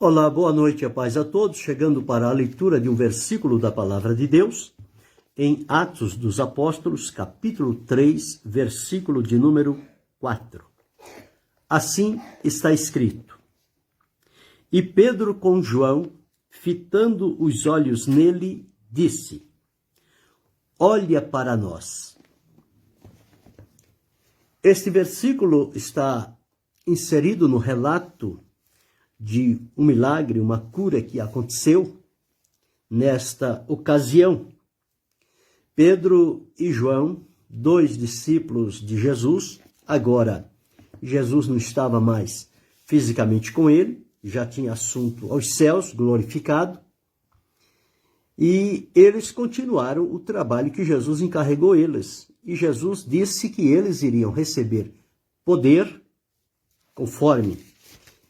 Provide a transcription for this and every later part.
Olá, boa noite e a paz a todos, chegando para a leitura de um versículo da Palavra de Deus, em Atos dos Apóstolos, capítulo 3, versículo de número 4. Assim está escrito: E Pedro com João, fitando os olhos nele, disse: Olha para nós. Este versículo está inserido no relato de um milagre, uma cura que aconteceu nesta ocasião. Pedro e João, dois discípulos de Jesus, agora Jesus não estava mais fisicamente com ele, já tinha assunto aos céus, glorificado, e eles continuaram o trabalho que Jesus encarregou eles. E Jesus disse que eles iriam receber poder, conforme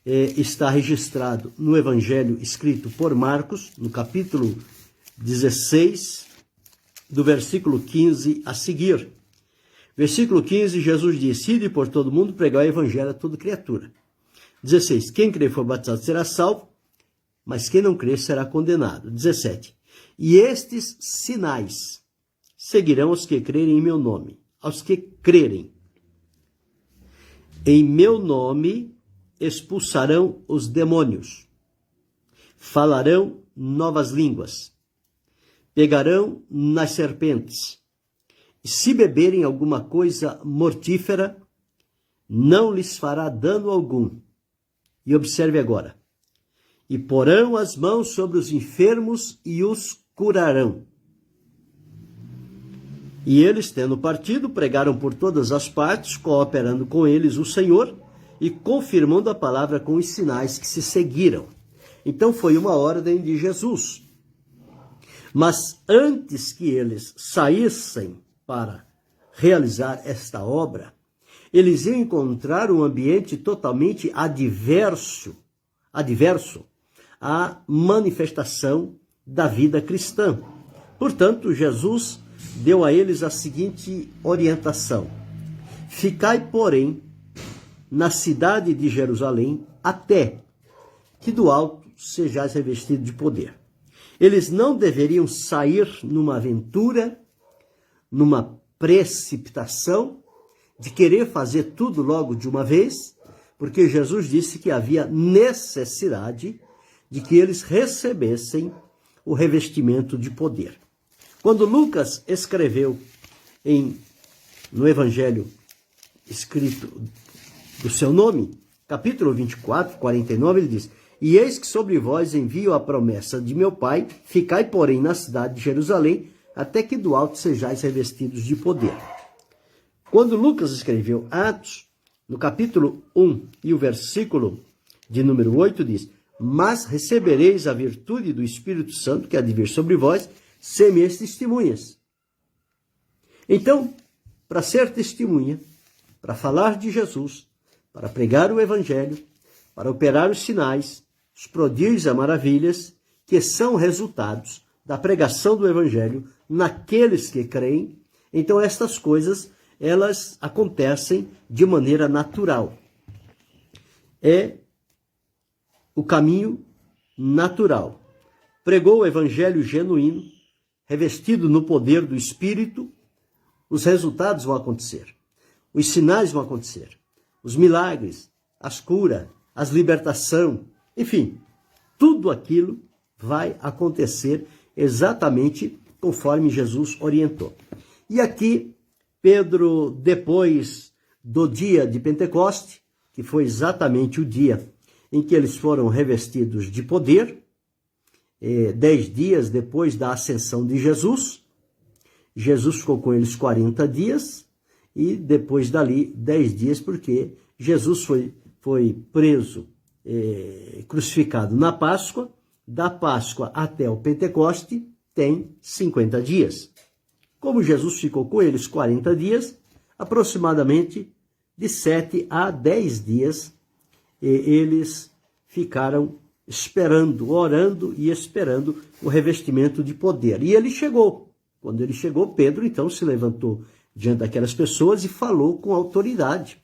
está registrado no Evangelho escrito por Marcos, no capítulo 16, do versículo 15 a seguir. Versículo 15, Jesus disse: Ide por todo mundo pregar o Evangelho a toda criatura. 16, quem crer e for batizado será salvo, mas quem não crer será condenado. 17, e estes sinais seguirão os que crerem em meu nome. Aos que crerem em meu nome expulsarão os demônios, falarão novas línguas, pegarão nas serpentes, e se beberem alguma coisa mortífera, não lhes fará dano algum. E observe agora: e porão as mãos sobre os enfermos e os curarão. E eles, tendo partido, pregaram por todas as partes, cooperando com eles o Senhor e confirmando a palavra com os sinais que se seguiram. Então foi uma ordem de Jesus. Mas antes que eles saíssem para realizar esta obra, eles iam encontrar um ambiente totalmente adverso à manifestação da vida cristã. Portanto, Jesus deu a eles a seguinte orientação: ficai, porém, na cidade de Jerusalém, até que do alto sejais revestidos de poder. Eles não deveriam sair numa aventura, numa precipitação, de querer fazer tudo logo de uma vez, porque Jesus disse que havia necessidade de que eles recebessem o revestimento de poder. Quando Lucas escreveu no Evangelho escrito do seu nome, capítulo 24, 49, ele diz: E eis que sobre vós envio a promessa de meu Pai, ficai, porém, na cidade de Jerusalém, até que do alto sejais revestidos de poder. Quando Lucas escreveu Atos, no capítulo 1 e o versículo de número 8 diz: Mas recebereis a virtude do Espírito Santo, que há de vir sobre vós, ser minhas testemunhas. Então, para ser testemunha, para falar de Jesus, para pregar o Evangelho, para operar os sinais, os prodígios e maravilhas, que são resultados da pregação do Evangelho naqueles que creem, então estas coisas, elas acontecem de maneira natural. É o caminho natural. Pregou o Evangelho genuíno, revestido no poder do Espírito, os resultados vão acontecer. Os sinais vão acontecer. Os milagres, as curas, as libertação, enfim, tudo aquilo vai acontecer exatamente conforme Jesus orientou. E aqui, Pedro, depois do dia de Pentecoste, que foi exatamente o dia em que eles foram revestidos de poder, 10 dias depois da ascensão de Jesus, Jesus ficou com eles 40 dias, e depois dali 10 dias, porque Jesus foi preso, crucificado na Páscoa. Da Páscoa até o Pentecoste tem 50 dias. Como Jesus ficou com eles 40 dias, aproximadamente de 7 a 10 dias, eles ficaram esperando, orando e esperando o revestimento de poder. E ele chegou. Quando ele chegou, Pedro então se levantou diante daquelas pessoas e falou com autoridade.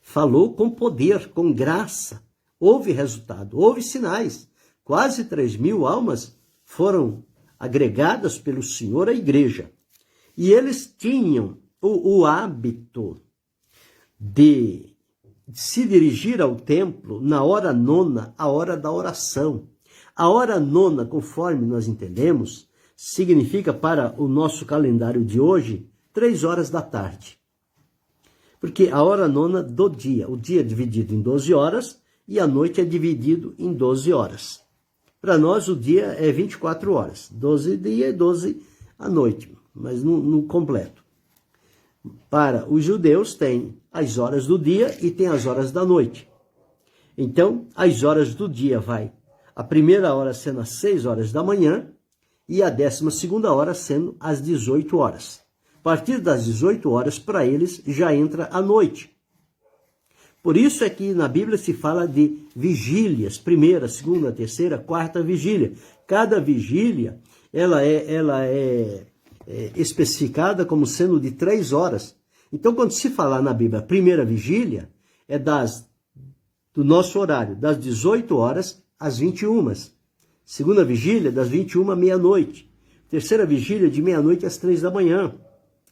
Falou com poder, com graça, houve resultado, houve sinais. Quase 3.000 almas foram agregadas pelo Senhor à igreja. E eles tinham o hábito de se dirigir ao templo na hora nona, a hora da oração. A hora nona, conforme nós entendemos, significa para o nosso calendário de hoje, 3 horas da tarde. Porque a hora nona do dia, o dia é dividido em 12 horas e a noite é dividido em 12 horas. Para nós o dia é 24 horas, 12 dia e 12 à noite, mas no completo. Para os judeus tem as horas do dia e tem as horas da noite. Então, as horas do dia vai a primeira hora sendo às 6 horas da manhã e a 12ª hora sendo às 18 horas. A partir das 18 horas, para eles, já entra a noite. Por isso é que na Bíblia se fala de vigílias, primeira, segunda, terceira, quarta vigília. Cada vigília, ela é especificada como sendo de 3 horas. Então, quando se falar na Bíblia, primeira vigília, é do nosso horário, das 18 horas às 21. Segunda vigília, das 21 à meia-noite. Terceira vigília, de meia-noite às 3 da manhã.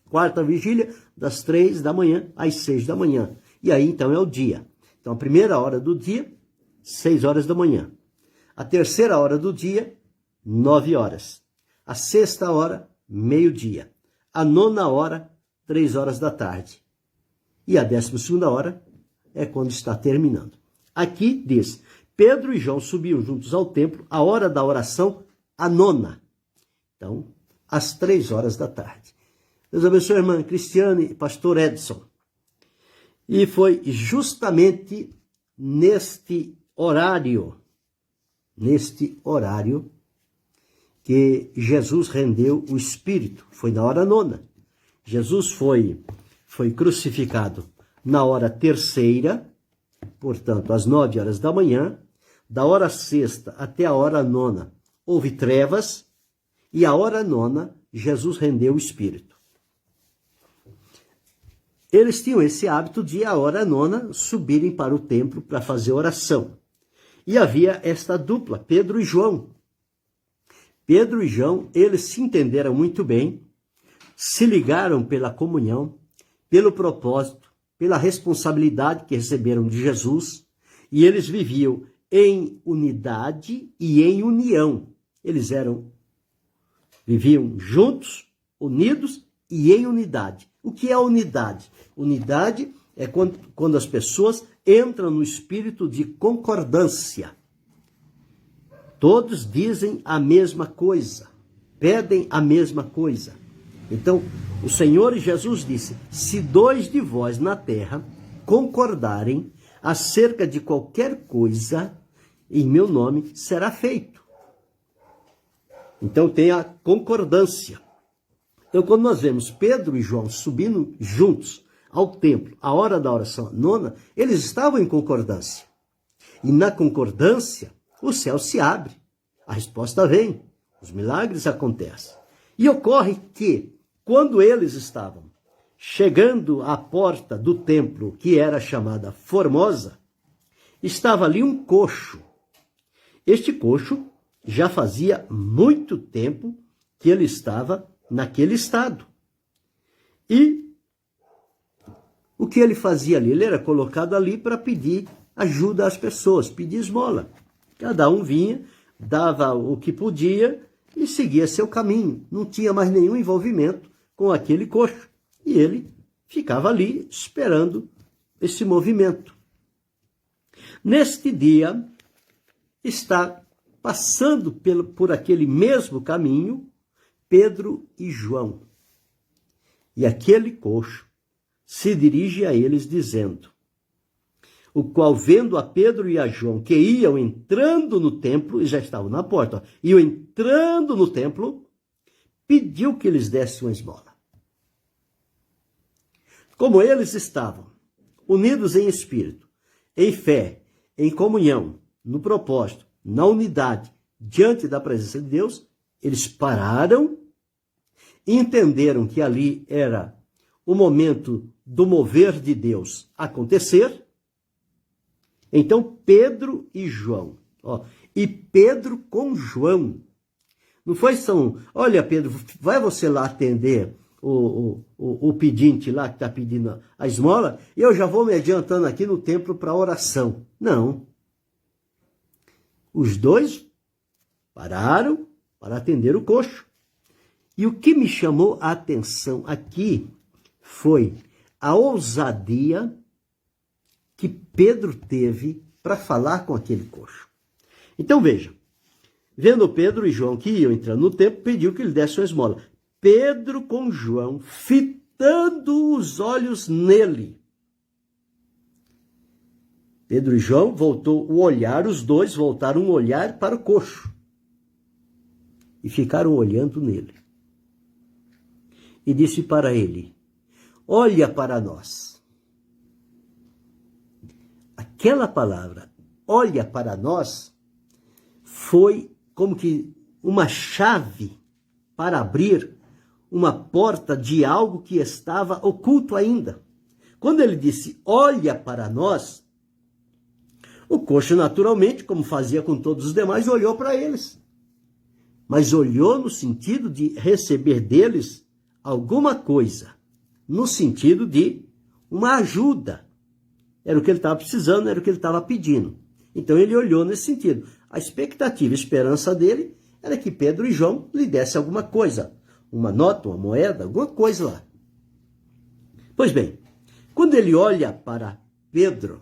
Quarta vigília, das 3 da manhã às 6 da manhã. E aí, então, é o dia. Então, a primeira hora do dia, 6 horas da manhã. A terceira hora do dia, 9 horas. A sexta hora, meio-dia. A nona hora, 3 horas da tarde. E a 12ª hora é quando está terminando. Aqui diz, Pedro e João subiam juntos ao templo, a hora da oração, a nona. Então, às 3 horas da tarde. Deus abençoe a irmã Cristiane e pastor Edson. E foi justamente neste horário que Jesus rendeu o Espírito. Foi na hora nona. Jesus foi crucificado na hora terceira, portanto, às 9 horas da manhã. Da hora sexta até a hora nona houve trevas, e a hora nona Jesus rendeu o Espírito. Eles tinham esse hábito de, a hora nona, subirem para o templo para fazer oração. E havia esta dupla, Pedro e João. Pedro e João, eles se entenderam muito bem, se ligaram pela comunhão, pelo propósito, pela responsabilidade que receberam de Jesus, e eles viviam em unidade e em união. Eles viviam juntos, unidos e em unidade. O que é a unidade? Unidade é quando as pessoas entram no espírito de concordância. Todos dizem a mesma coisa, pedem a mesma coisa. Então, o Senhor Jesus disse, se 2 de vós na terra concordarem acerca de qualquer coisa, em meu nome será feito. Então tem a concordância. Então quando nós vemos Pedro e João subindo juntos ao templo, a hora da oração nona, eles estavam em concordância. E na concordância, o céu se abre, a resposta vem, os milagres acontecem. E ocorre que, quando eles estavam chegando à porta do templo, que era chamada Formosa, estava ali um coxo. Este coxo já fazia muito tempo que ele estava naquele estado. E o que ele fazia ali? Ele era colocado ali para pedir ajuda às pessoas, pedir esmola. Cada um vinha, dava o que podia e seguia seu caminho. Não tinha mais nenhum envolvimento com aquele coxo. E ele ficava ali esperando esse movimento. Neste dia, está passando por aquele mesmo caminho Pedro e João. E aquele coxo se dirige a eles dizendo, o qual vendo a Pedro e a João que iam entrando no templo, e já estavam na porta, iam entrando no templo, pediu que eles dessem uma esmola. Como eles estavam unidos em espírito, em fé, em comunhão, no propósito, na unidade, diante da presença de Deus, eles pararam, entenderam que ali era o momento do mover de Deus acontecer Então Pedro e João, ó, e Pedro com João. Não foi só, olha Pedro, vai você lá atender o pedinte lá que está pedindo a esmola, e eu já vou me adiantando aqui no templo para oração. Não. Os dois pararam para atender o coxo. E o que me chamou a atenção aqui foi a ousadia que Pedro teve para falar com aquele coxo. Então veja, vendo Pedro e João que iam entrando no templo, pediu que lhe desse uma esmola. Pedro com João, fitando os olhos nele. Pedro e João voltou o olhar, os dois voltaram o olhar para o coxo. E ficaram olhando nele. E disse para ele, olha para nós. Aquela palavra, olha para nós, foi como que uma chave para abrir uma porta de algo que estava oculto ainda. Quando ele disse, olha para nós, o coxo naturalmente, como fazia com todos os demais, olhou para eles. Mas olhou no sentido de receber deles alguma coisa, no sentido de uma ajuda. Era o que ele estava precisando, era o que ele estava pedindo. Então ele olhou nesse sentido. A expectativa, a esperança dele era que Pedro e João lhe dessem alguma coisa, uma nota, uma moeda, alguma coisa lá. Pois bem, quando ele olha para Pedro,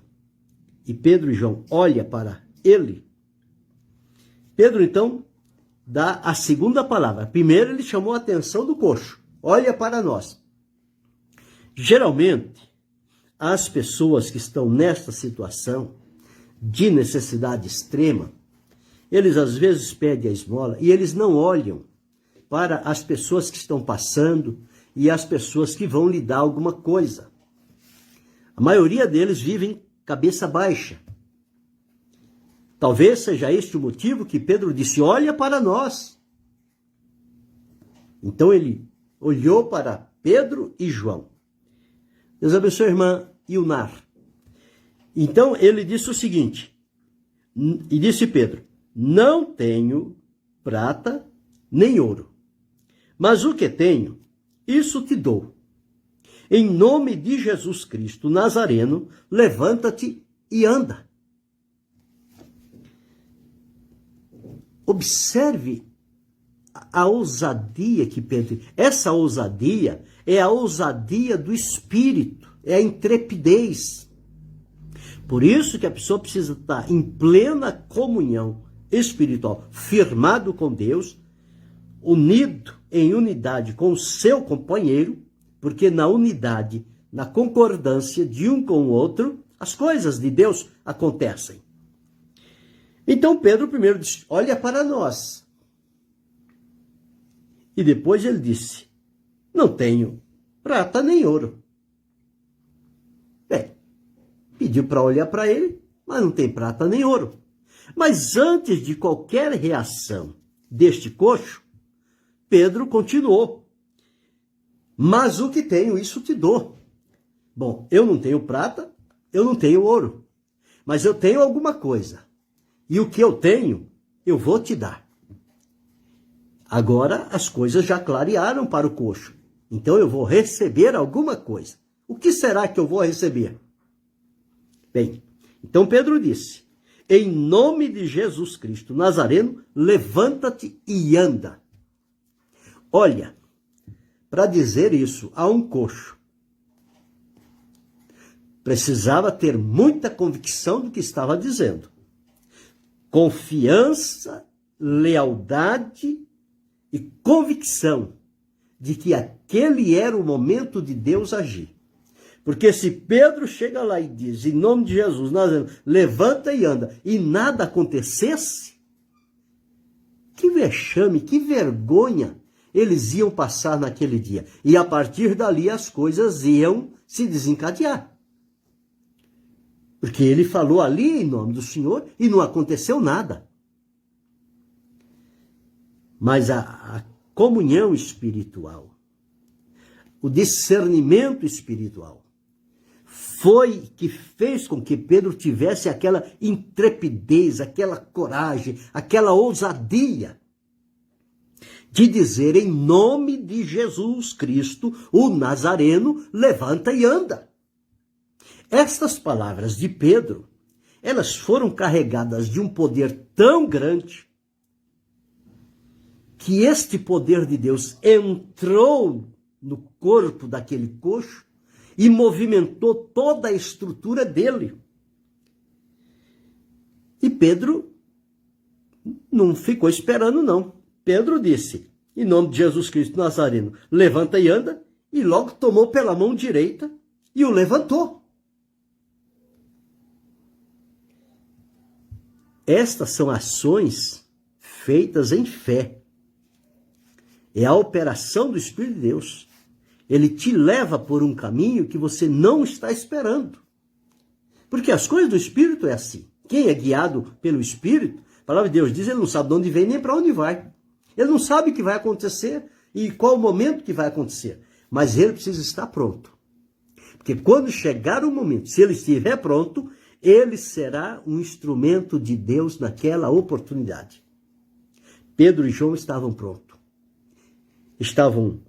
e Pedro e João olham para ele, Pedro então dá a segunda palavra. Primeiro ele chamou a atenção do coxo. Olha para nós. Geralmente, as pessoas que estão nesta situação de necessidade extrema, eles às vezes pedem a esmola e eles não olham para as pessoas que estão passando e as pessoas que vão lhe dar alguma coisa. A maioria deles vivem cabeça baixa. Talvez seja este o motivo que Pedro disse, olha para nós. Então ele olhou para Pedro e João. Deus abençoe a irmã Ilnar. Então ele disse o seguinte, e disse Pedro, não tenho prata nem ouro, mas o que tenho, isso te dou. Em nome de Jesus Cristo Nazareno, levanta-te e anda. Observe a ousadia que Pedro... Essa ousadia é a ousadia do Espírito, é a intrepidez. Por isso que a pessoa precisa estar em plena comunhão espiritual, firmado com Deus, unido em unidade com o seu companheiro, porque na unidade, na concordância de um com o outro, as coisas de Deus acontecem. Então Pedro primeiro disse, olha para nós. E depois ele disse, não tenho prata nem ouro. Bem, pediu para olhar para ele, mas não tem prata nem ouro. Mas antes de qualquer reação deste coxo, Pedro continuou. Mas o que tenho, isso te dou. Bom, eu não tenho prata, eu não tenho ouro, mas eu tenho alguma coisa. E o que eu tenho, eu vou te dar. Agora as coisas já clarearam para o coxo. Então eu vou receber alguma coisa. O que será que eu vou receber? Bem, então Pedro disse, em nome de Jesus Cristo Nazareno, levanta-te e anda. Olha, para dizer isso a um coxo, precisava ter muita convicção do que estava dizendo. Confiança, lealdade e convicção de que aquele era o momento de Deus agir. Porque se Pedro chega lá e diz, em nome de Jesus, Nazareno, levanta e anda, e nada acontecesse, que vexame, que vergonha eles iam passar naquele dia. E a partir dali as coisas iam se desencadear. Porque ele falou ali em nome do Senhor e não aconteceu nada. Mas a comunhão espiritual, o discernimento espiritual, foi que fez com que Pedro tivesse aquela intrepidez, aquela coragem, aquela ousadia de dizer em nome de Jesus Cristo, o Nazareno, levanta e anda. Estas palavras de Pedro, elas foram carregadas de um poder tão grande que este poder de Deus entrou no corpo daquele coxo e movimentou toda a estrutura dele. E Pedro não ficou esperando, não. Pedro disse, em nome de Jesus Cristo Nazareno, levanta e anda, e logo tomou pela mão direita e o levantou. Estas são ações feitas em fé. É a operação do Espírito de Deus. Ele te leva por um caminho que você não está esperando. Porque as coisas do Espírito é assim. Quem é guiado pelo Espírito, a palavra de Deus diz, ele não sabe de onde vem nem para onde vai. Ele não sabe o que vai acontecer e qual o momento que vai acontecer. Mas ele precisa estar pronto. Porque quando chegar o momento, se ele estiver pronto, ele será um instrumento de Deus naquela oportunidade. Pedro e João estavam prontos. Estavam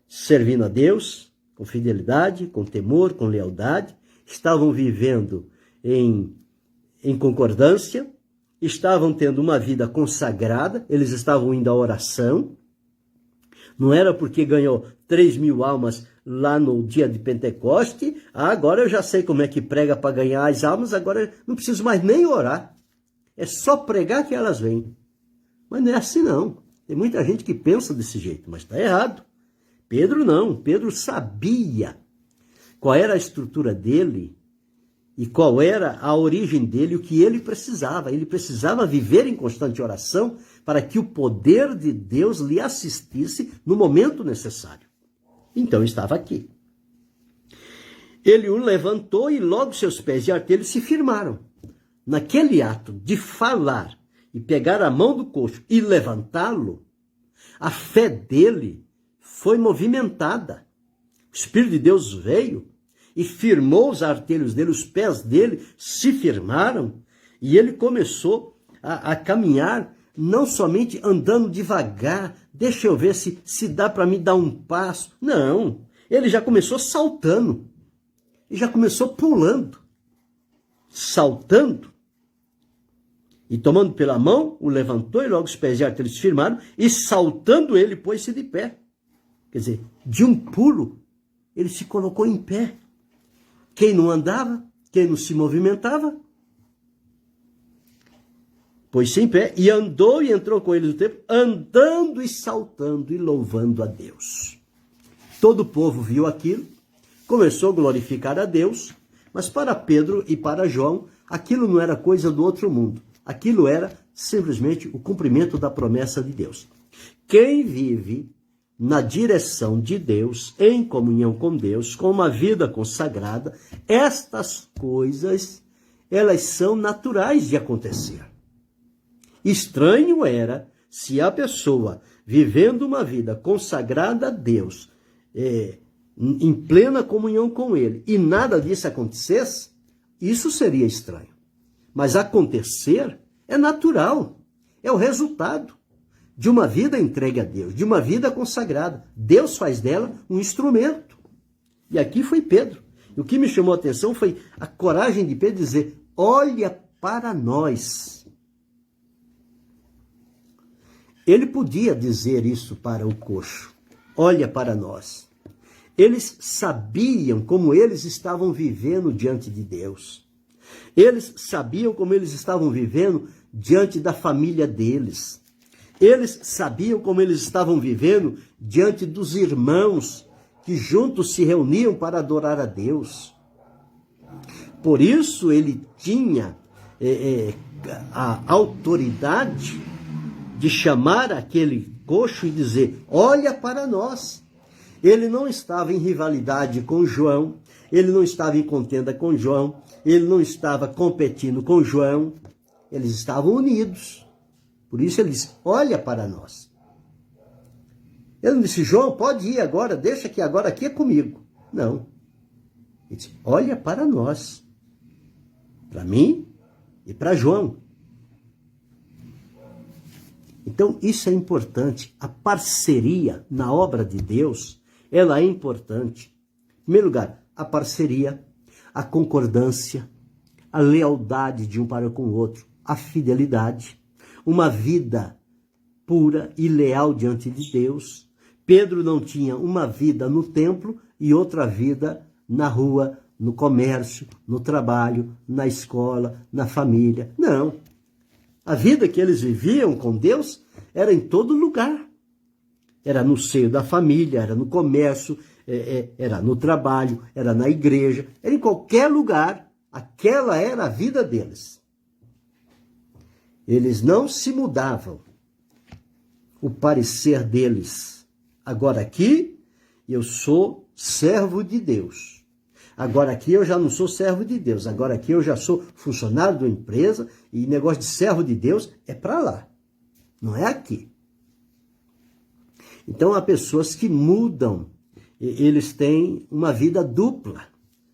servindo a Deus com fidelidade, com temor, com lealdade. Estavam vivendo em concordância. Estavam tendo uma vida consagrada. Eles estavam indo à oração. Não era porque ganhou 3.000 almas lá no dia de Pentecoste. Agora eu já sei como é que prega para ganhar as almas. Agora não preciso mais nem orar. É só pregar que elas vêm. Mas não é assim não. Tem muita gente que pensa desse jeito, mas está errado. Pedro não. Pedro sabia qual era a estrutura dele e qual era a origem dele, o que ele precisava. Ele precisava viver em constante oração para que o poder de Deus lhe assistisse no momento necessário. Então estava aqui. Ele o levantou e logo seus pés de artelho se firmaram. Naquele ato de falar e pegar a mão do coxo e levantá-lo, a fé dele foi movimentada. O Espírito de Deus veio e firmou os artelhos dele, os pés dele se firmaram e ele começou a caminhar, não somente andando devagar, deixa eu ver se dá para me dar um passo. Não, ele já começou saltando, ele já começou pulando, saltando. E tomando pela mão, o levantou e logo os pés de artelho se firmaram e saltando ele pôs-se de pé. Quer dizer, de um pulo, ele se colocou em pé. Quem não andava, quem não se movimentava, pôs-se em pé e andou e entrou com eles no templo, andando e saltando e louvando a Deus. Todo o povo viu aquilo, começou a glorificar a Deus, mas para Pedro e para João, aquilo não era coisa do outro mundo. Aquilo era simplesmente o cumprimento da promessa de Deus. Quem vive na direção de Deus, em comunhão com Deus, com uma vida consagrada, estas coisas, elas são naturais de acontecer. Estranho era se a pessoa, vivendo uma vida consagrada a Deus, em plena comunhão com Ele, e nada disso acontecesse, isso seria estranho. Mas acontecer é natural, é o resultado de uma vida entregue a Deus, de uma vida consagrada. Deus faz dela um instrumento. E aqui foi Pedro. E o que me chamou a atenção foi a coragem de Pedro dizer, olha para nós. Ele podia dizer isso para o coxo, olha para nós. Eles sabiam como eles estavam vivendo diante de Deus. Eles sabiam como eles estavam vivendo diante da família deles. Eles sabiam como eles estavam vivendo diante dos irmãos que juntos se reuniam para adorar a Deus. Por isso ele tinha a autoridade de chamar aquele coxo e dizer, olha para nós. Ele não estava em rivalidade com João, ele não estava em contenda com João, ele não estava competindo com João, eles estavam unidos. Por isso ele disse, olha para nós. Ele não disse, João, pode ir agora, deixa que agora aqui é comigo. Não. Ele disse, olha para nós, para mim e para João. Então, isso é importante. A parceria na obra de Deus, ela é importante. Em primeiro lugar, a parceria, a concordância, a lealdade de um para com o outro, a fidelidade, uma vida pura e leal diante de Deus. Pedro não tinha uma vida no templo e outra vida na rua, no comércio, no trabalho, na escola, na família. Não. A vida que eles viviam com Deus era em todo lugar. Era no seio da família, era no comércio, era no trabalho, era na igreja, era em qualquer lugar. Aquela era a vida deles. Eles não se mudavam. O parecer deles. Agora aqui, eu sou servo de Deus. Agora aqui eu já não sou servo de Deus. Agora aqui eu já sou funcionário de uma empresa e negócio de servo de Deus é para lá. Não é aqui. Então há pessoas que mudam. Eles têm uma vida dupla.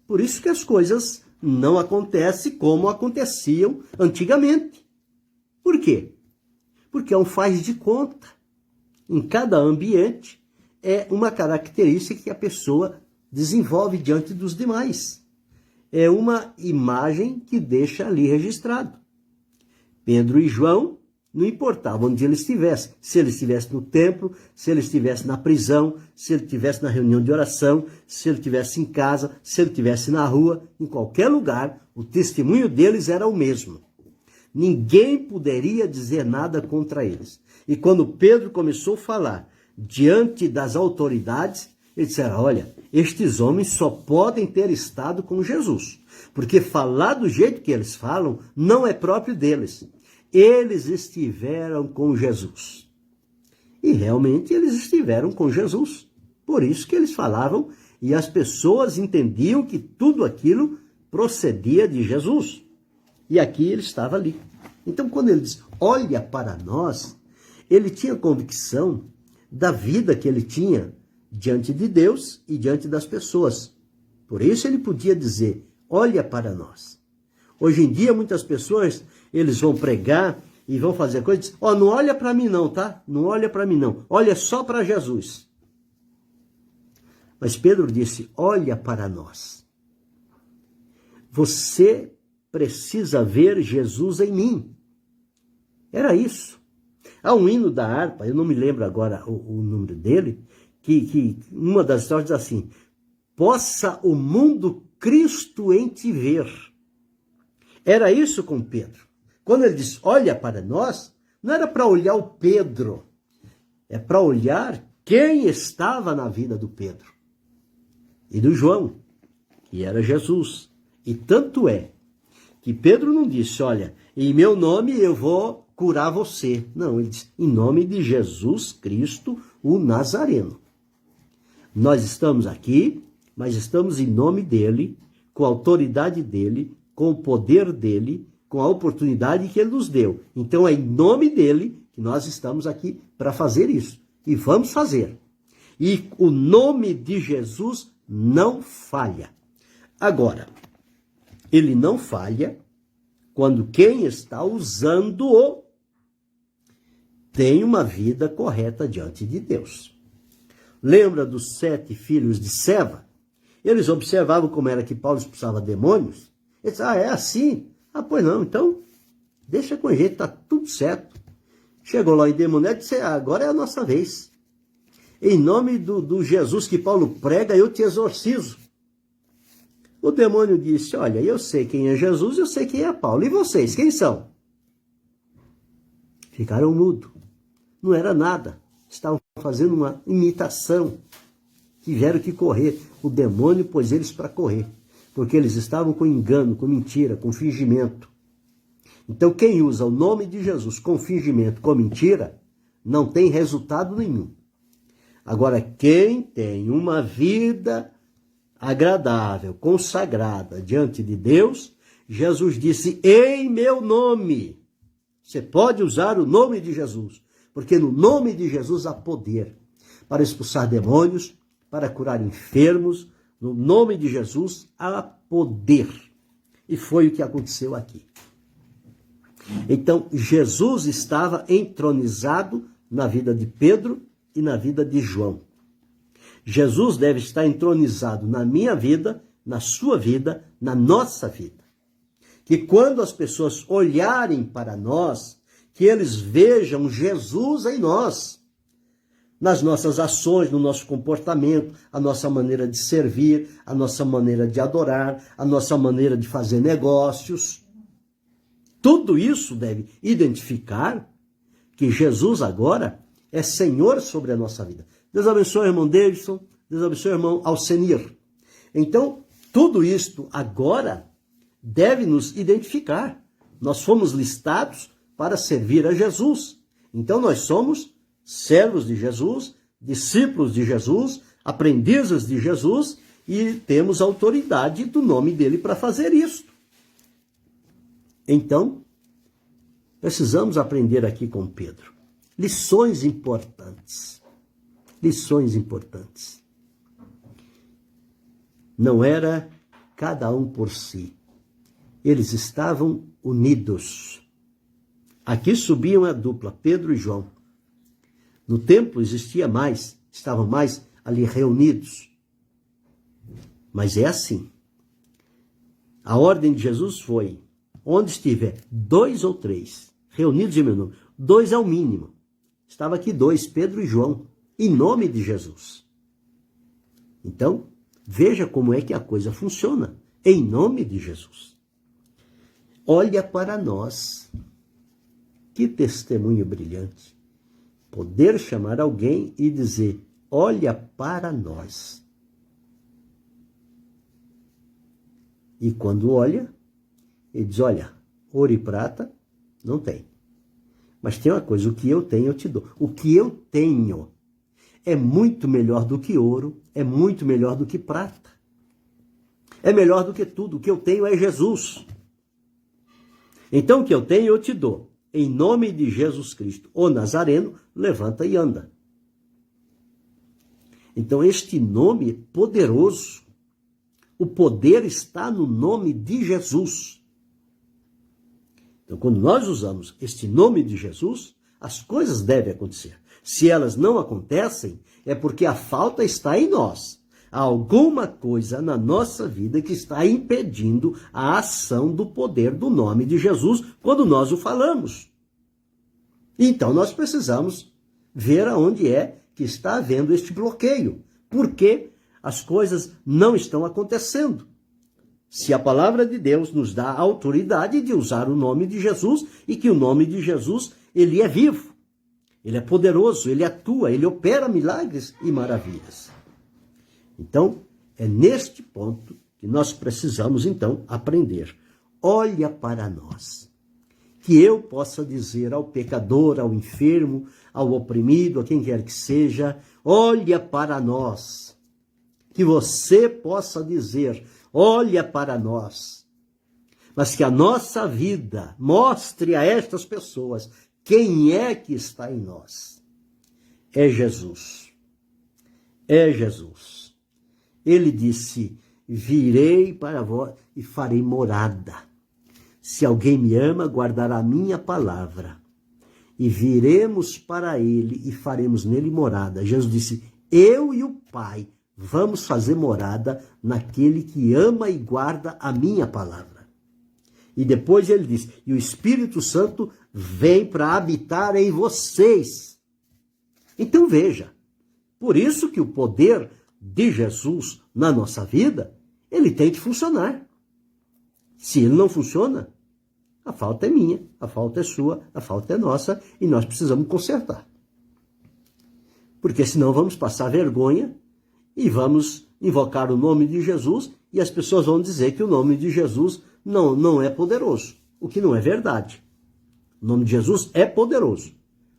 Por isso que as coisas não acontecem como aconteciam antigamente. Por quê? Porque é um faz de conta. Em cada ambiente é uma característica que a pessoa desenvolve diante dos demais. É uma imagem que deixa ali registrado. Pedro e João, não importava onde eles estivessem. Se ele estivesse no templo, se ele estivesse na prisão, se ele estivesse na reunião de oração, se ele estivesse em casa, se ele estivesse na rua, em qualquer lugar, o testemunho deles era o mesmo. Ninguém poderia dizer nada contra eles. E quando Pedro começou a falar diante das autoridades, eles disseram, olha, estes homens só podem ter estado com Jesus, porque falar do jeito que eles falam não é próprio deles. Eles estiveram com Jesus. E realmente eles estiveram com Jesus. Por isso que eles falavam e as pessoas entendiam que tudo aquilo procedia de Jesus. E aqui ele estava ali. Então quando ele diz, olha para nós, ele tinha convicção da vida que ele tinha diante de Deus e diante das pessoas. Por isso ele podia dizer, olha para nós. Hoje em dia, muitas pessoas, eles vão pregar e vão fazer coisas, não olha para mim não, tá? Não olha para mim não, olha só para Jesus. Mas Pedro disse, olha para nós. Você precisa ver Jesus em mim. Era isso. Há um hino da harpa, eu não me lembro agora o número dele, que uma das histórias diz assim, possa o mundo Cristo em te ver. Era isso com Pedro. Quando ele diz, olha para nós, não era para olhar o Pedro, é para olhar quem estava na vida do Pedro e do João, que era Jesus. E tanto é que Pedro não disse, olha, em meu nome eu vou curar você. Não, ele disse, em nome de Jesus Cristo, o Nazareno. Nós estamos aqui, mas estamos em nome dele, com a autoridade dele, com o poder dele, com a oportunidade que ele nos deu. Então é em nome dele que nós estamos aqui para fazer isso. E vamos fazer. E o nome de Jesus não falha. Agora, ele não falha quando quem está usando-o tem uma vida correta diante de Deus. Lembra dos 7 filhos de Seva? Eles observavam como era que Paulo expulsava demônios. Eles disseram, é assim? Pois não, então deixa com jeito, tá tudo certo. Chegou lá em endemoniado e disse, agora é a nossa vez. Em nome do Jesus que Paulo prega, eu te exorcizo. O demônio disse, olha, eu sei quem é Jesus, eu sei quem é Paulo. E vocês, quem são? Ficaram mudos. Não era nada. Estavam fazendo uma imitação. Tiveram que correr. O demônio pôs eles para correr. Porque eles estavam com engano, com mentira, com fingimento. Então quem usa o nome de Jesus com fingimento, com mentira, não tem resultado nenhum. Agora, quem tem uma vida agradável, consagrada diante de Deus, Jesus disse, em meu nome. Você pode usar o nome de Jesus, porque no nome de Jesus há poder para expulsar demônios, para curar enfermos, No nome de Jesus há poder. E foi o que aconteceu aqui. Então, Jesus estava entronizado na vida de Pedro e na vida de João. Jesus deve estar entronizado na minha vida, na sua vida, na nossa vida. Que quando as pessoas olharem para nós, que eles vejam Jesus em nós, nas nossas ações, no nosso comportamento, a nossa maneira de servir, a nossa maneira de adorar, a nossa maneira de fazer negócios. Tudo isso deve identificar que Jesus agora é Senhor sobre a nossa vida. Deus abençoe, irmão Davidson. Deus abençoe, irmão Alcenir. Então, tudo isto agora deve nos identificar. Nós fomos listados para servir a Jesus. Então, nós somos servos de Jesus, discípulos de Jesus, aprendizes de Jesus e temos autoridade do nome dele para fazer isso. Então, precisamos aprender aqui com Pedro. Lições importantes. Lições importantes. Não era cada um por si. Eles estavam unidos. Aqui subiam a dupla, Pedro e João. No templo existia mais, estavam mais ali reunidos. Mas é assim. A ordem de Jesus foi, onde estiver 2 ou 3 reunidos em meu nome, 2 é o mínimo. Estava aqui 2, Pedro e João, em nome de Jesus. Então, veja como é que a coisa funciona, em nome de Jesus. Olha para nós. Que testemunho brilhante. Poder chamar alguém e dizer, olha para nós. E quando olha, ele diz, olha, ouro e prata não tem. Mas tem uma coisa, o que eu tenho eu te dou. O que eu tenho é muito melhor do que ouro, é muito melhor do que prata. É melhor do que tudo. O que eu tenho é Jesus. Então o que eu tenho eu te dou. Em nome de Jesus Cristo, o Nazareno, levanta e anda. Então este nome é poderoso. O poder está no nome de Jesus. Então quando nós usamos este nome de Jesus, as coisas devem acontecer. Se elas não acontecem, é porque a falta está em nós. Há alguma coisa na nossa vida que está impedindo a ação do poder do nome de Jesus quando nós o falamos. Então nós precisamos ver aonde é que está havendo este bloqueio. Por que as coisas não estão acontecendo? Se a palavra de Deus nos dá a autoridade de usar o nome de Jesus e que o nome de Jesus, ele é vivo, ele é poderoso, ele atua, ele opera milagres e maravilhas. Então, é neste ponto que nós precisamos, então, aprender. Olha para nós. Que eu possa dizer ao pecador, ao enfermo, ao oprimido, a quem quer que seja, olha para nós. Que você possa dizer, olha para nós. Mas que a nossa vida mostre a estas pessoas quem é que está em nós. É Jesus. É Jesus. Ele disse, virei para vós e farei morada. Se alguém me ama, guardará a minha palavra. E viremos para ele e faremos nele morada. Jesus disse, eu e o Pai vamos fazer morada naquele que ama e guarda a minha palavra. E depois ele disse, e o Espírito Santo vem para habitar em vocês. Então veja, por isso que o poder de Jesus na nossa vida, ele tem que funcionar. Se ele não funciona, a falta é minha, a falta é sua, a falta é nossa e nós precisamos consertar. Porque senão vamos passar vergonha e vamos invocar o nome de Jesus e as pessoas vão dizer que o nome de Jesus não é poderoso, o que não é verdade. O nome de Jesus é poderoso.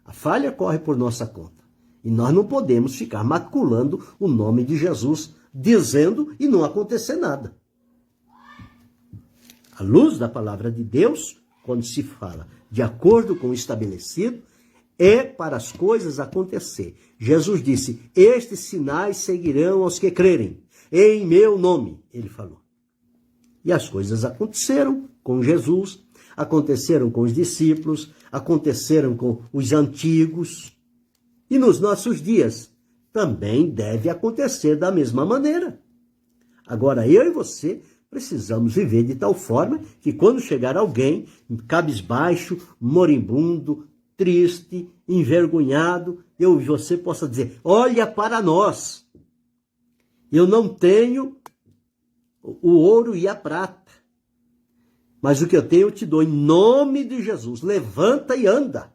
A falha corre por nossa conta. E nós não podemos ficar maculando o nome de Jesus, dizendo e não acontecer nada. A luz da palavra de Deus, quando se fala de acordo com o estabelecido, é para as coisas acontecer. Jesus disse, estes sinais seguirão aos que crerem. em meu nome, ele falou. E as coisas aconteceram com Jesus, aconteceram com os discípulos, aconteceram com os antigos. E nos nossos dias também deve acontecer da mesma maneira. Agora, eu e você precisamos viver de tal forma que quando chegar alguém cabisbaixo, moribundo, triste, envergonhado, eu e você possa dizer, olha para nós. Eu não tenho o ouro e a prata, mas o que eu tenho eu te dou em nome de Jesus. Levanta e anda.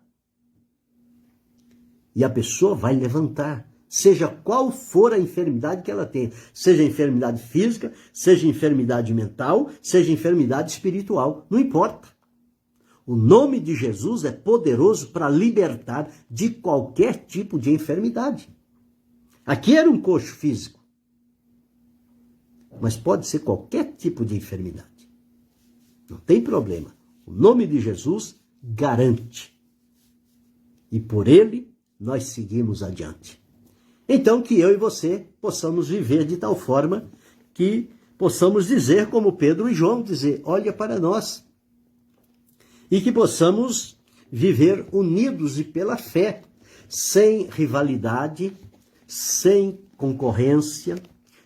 E a pessoa vai levantar, seja qual for a enfermidade que ela tenha, seja enfermidade física, seja enfermidade mental, seja enfermidade espiritual, não importa. O nome de Jesus é poderoso para libertar de qualquer tipo de enfermidade. Aqui era um coxo físico, mas pode ser qualquer tipo de enfermidade. Não tem problema. O nome de Jesus garante. E por ele nós seguimos adiante. Então que eu e você possamos viver de tal forma que possamos dizer como Pedro e João, dizer, olha para nós. E que possamos viver unidos e pela fé, sem rivalidade, sem concorrência,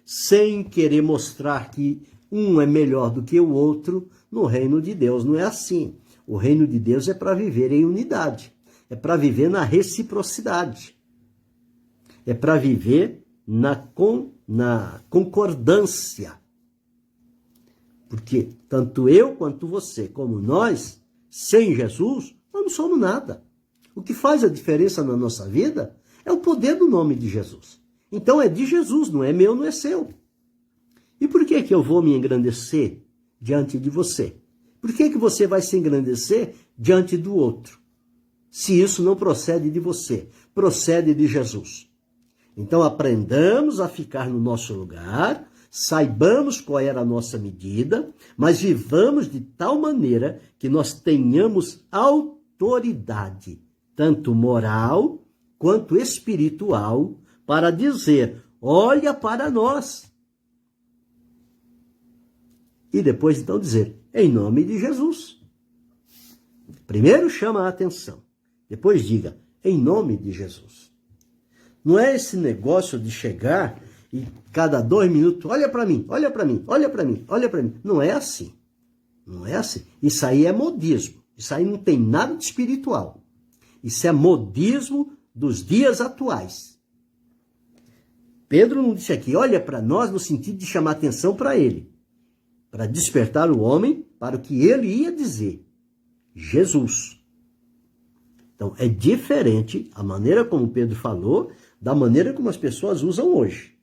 sem querer mostrar que um é melhor do que o outro. No reino de Deus não é assim. O reino de Deus é para viver em unidade, é para viver na reciprocidade, é para viver na concordância. Porque tanto eu quanto você, como nós, sem Jesus, nós não somos nada. O que faz a diferença na nossa vida é o poder do nome de Jesus. Então é de Jesus, não é meu, não é seu. E por que eu vou me engrandecer diante de você? Por que você vai se engrandecer diante do outro? Se isso não procede de você, procede de Jesus. Então aprendamos a ficar no nosso lugar, saibamos qual era a nossa medida, mas vivamos de tal maneira que nós tenhamos autoridade, tanto moral quanto espiritual, para dizer, olha para nós. E depois então dizer, em nome de Jesus. Primeiro chama a atenção, depois diga, em nome de Jesus. Não é esse negócio de chegar e cada 2 minutos, olha para mim, olha para mim, olha para mim, olha para mim. Não é assim. Não é assim. Isso aí é modismo. Isso aí não tem nada de espiritual. Isso é modismo dos dias atuais. Pedro não disse aqui, olha para nós no sentido de chamar atenção para ele, para despertar o homem para o que ele ia dizer. Jesus. Então, é diferente a maneira como Pedro falou da maneira como as pessoas usam hoje.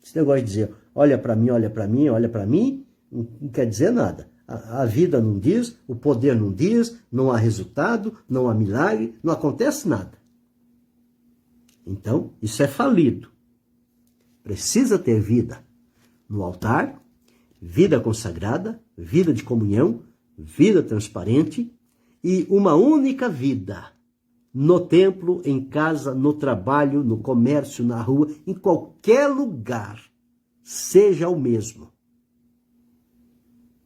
Esse negócio de dizer, olha para mim, olha para mim, olha para mim, não quer dizer nada. A vida não diz, o poder não diz, não há resultado, não há milagre, não acontece nada. Então, isso é falido. Precisa ter vida no altar, vida consagrada, vida de comunhão, vida transparente e uma única vida no templo, em casa, no trabalho, no comércio, na rua, em qualquer lugar, seja o mesmo.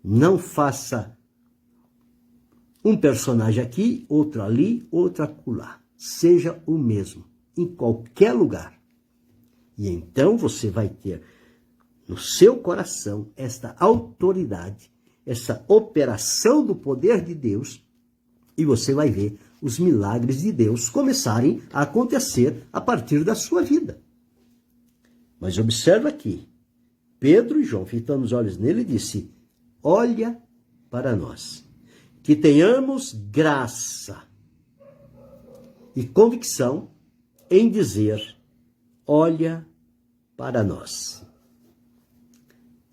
Não faça um personagem aqui, outro ali, outro acolá. Seja o mesmo, em qualquer lugar. E então você vai ter no seu coração esta autoridade, essa operação do poder de Deus, e você vai ver os milagres de Deus começarem a acontecer a partir da sua vida. Mas observa aqui, Pedro e João, fitando os olhos nele, disse, olha para nós, que tenhamos graça e convicção em dizer, olha para nós.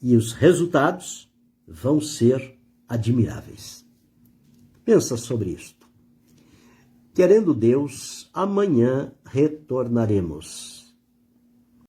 E os resultados vão ser admiráveis. Pensa sobre isto. Querendo Deus, amanhã retornaremos.